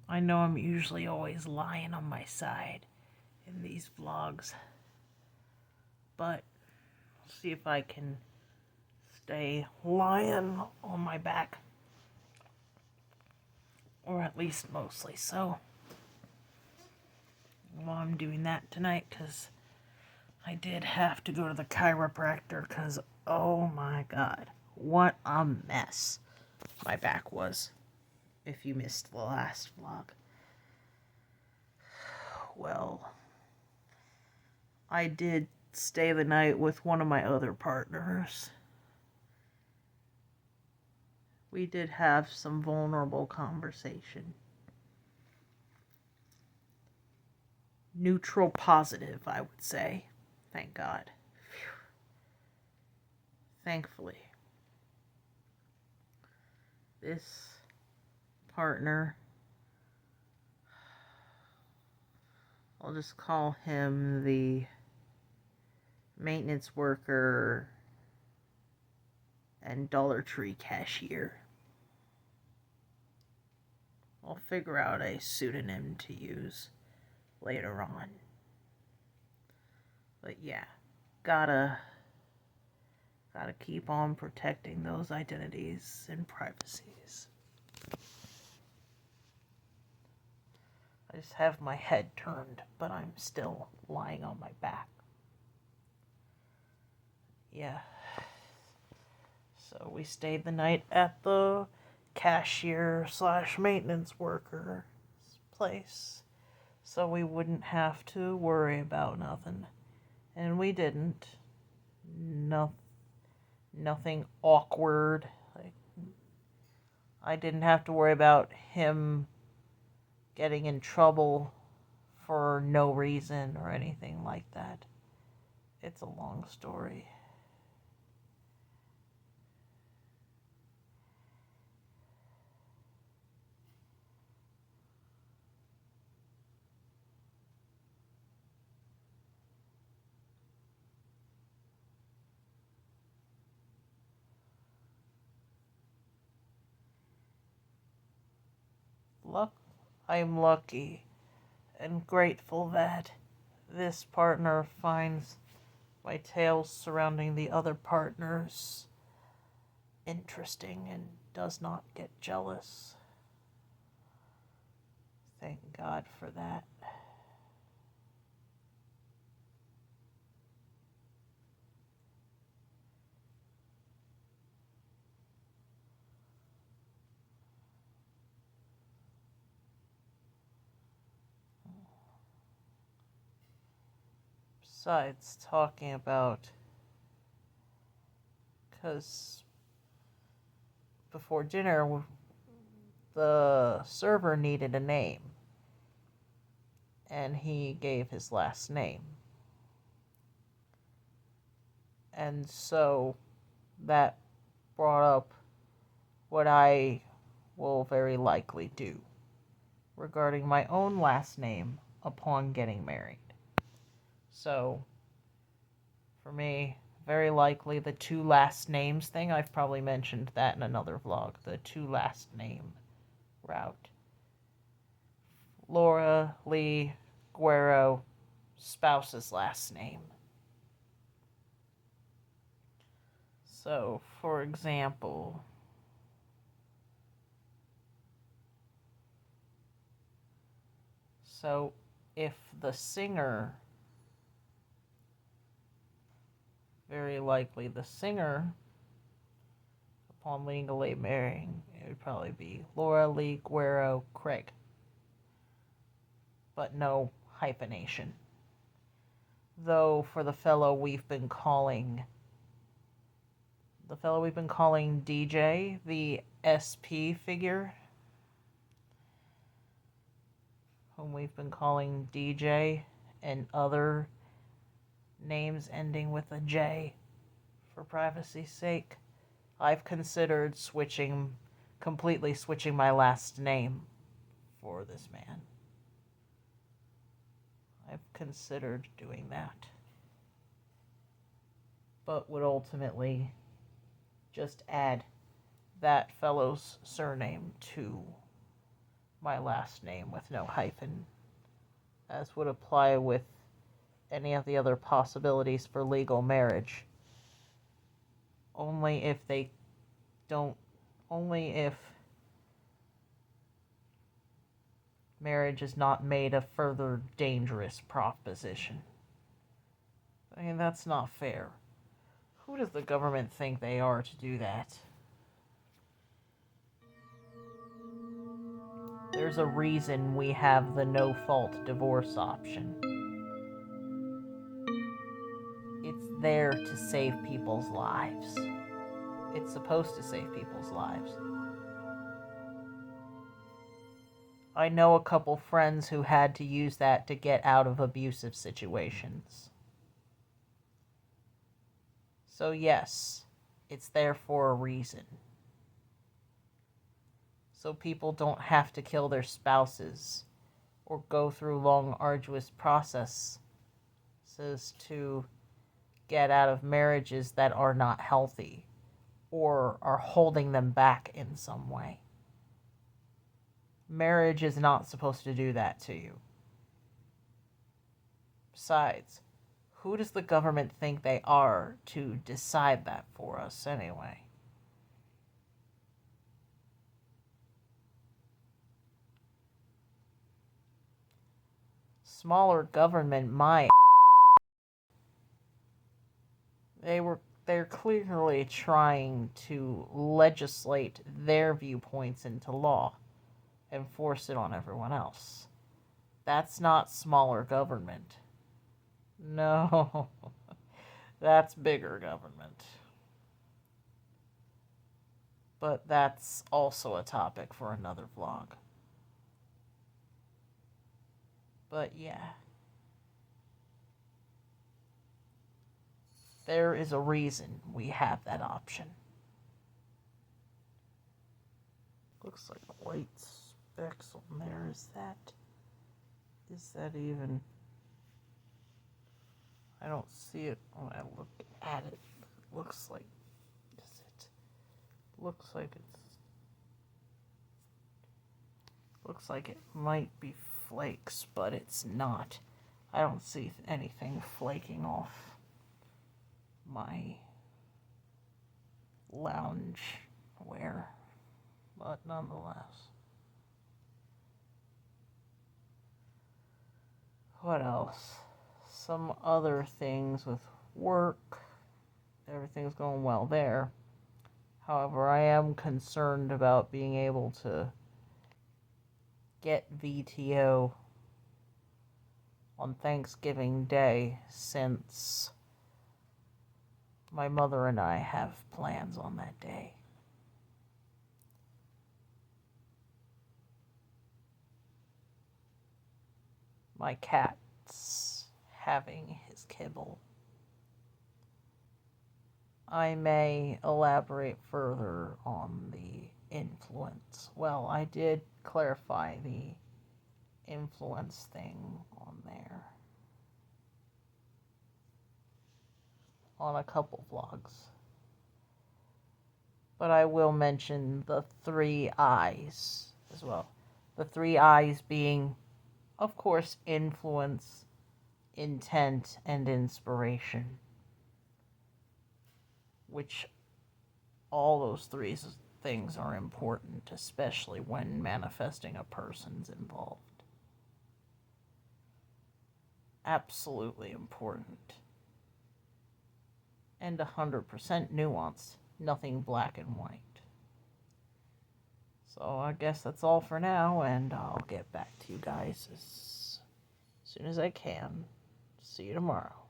I know I'm usually always lying on my side in these vlogs, but I'll see if I can stay lying on my back, or at least mostly so. Well, I'm doing that tonight because I did have to go to the chiropractor because, oh my god, what a mess my back was, if you missed the last vlog. Well, I did stay the night with one of my other partners. We did have some vulnerable conversation. Neutral positive, I would say. Thank God. Phew. Thankfully. This partner, I'll just call him the maintenance worker and Dollar Tree cashier. I'll figure out a pseudonym to use later on. But yeah, gotta keep on protecting those identities and privacies. I just have my head turned, but I'm still lying on my back. Yeah. So we stayed the night at the cashier / maintenance worker's place, so we wouldn't have to worry about nothing. And we didn't. Nothing awkward. I didn't have to worry about him getting in trouble for no reason or anything like that. It's a long story. I'm lucky and grateful that this partner finds my tales surrounding the other partners interesting and does not get jealous. Thank God for that. Besides talking about, because before dinner, the server needed a name, and he gave his last name. And so that brought up what I will very likely do regarding my own last name upon getting married. So, for me, very likely the two last names thing, I've probably mentioned that in another vlog, the two last name route. Laura Lee Guerrero, spouse's last name. So, for example, if the singer, very likely the singer, upon legally marrying, it would probably be Laura Lee Guerrero Craig. But no hyphenation. Though for the fellow we've been calling DJ, the SP figure, whom we've been calling DJ, and other names ending with a J for privacy's sake, I've considered completely switching my last name for this man. I've considered doing that, but would ultimately just add that fellow's surname to my last name with no hyphen, as would apply with any of the other possibilities for legal marriage. Only if marriage is not made a further dangerous proposition. I mean, that's not fair. Who does the government think they are to do that? There's a reason we have the no-fault divorce option. It's there to save people's lives. It's supposed to save people's lives. I know a couple friends who had to use that to get out of abusive situations. So yes, it's there for a reason. So people don't have to kill their spouses or go through long, arduous processes to get out of marriages that are not healthy or are holding them back in some way. Marriage is not supposed to do that to you. Besides, who does the government think they are to decide that for us anyway? Smaller government, my they're clearly trying to legislate their viewpoints into law and force it on everyone else. That's not smaller government. No, that's bigger government. But that's also a topic for another vlog. But yeah. There is a reason we have that option. Looks like white specks on there. Is that even? I don't see it when I look at it. It looks like, is it? Looks like it might be flakes, but it's not. I don't see anything flaking off my lounge wear, but nonetheless. What else? Some other things with work. Everything's going well there. However, I am concerned about being able to get VTO on Thanksgiving Day, since my mother and I have plans on that day. My cat's having his kibble. I may elaborate further on the influence. Well, I did clarify the influence thing on there on a couple vlogs. But I will mention the 3 I's as well. The 3 I's being, of course, influence, intent, and inspiration. Which all those 3 things are important, especially when manifesting a person's involved. Absolutely important. And 100% nuanced. Nothing black and white. So I guess that's all for now, and I'll get back to you guys as soon as I can. See you tomorrow.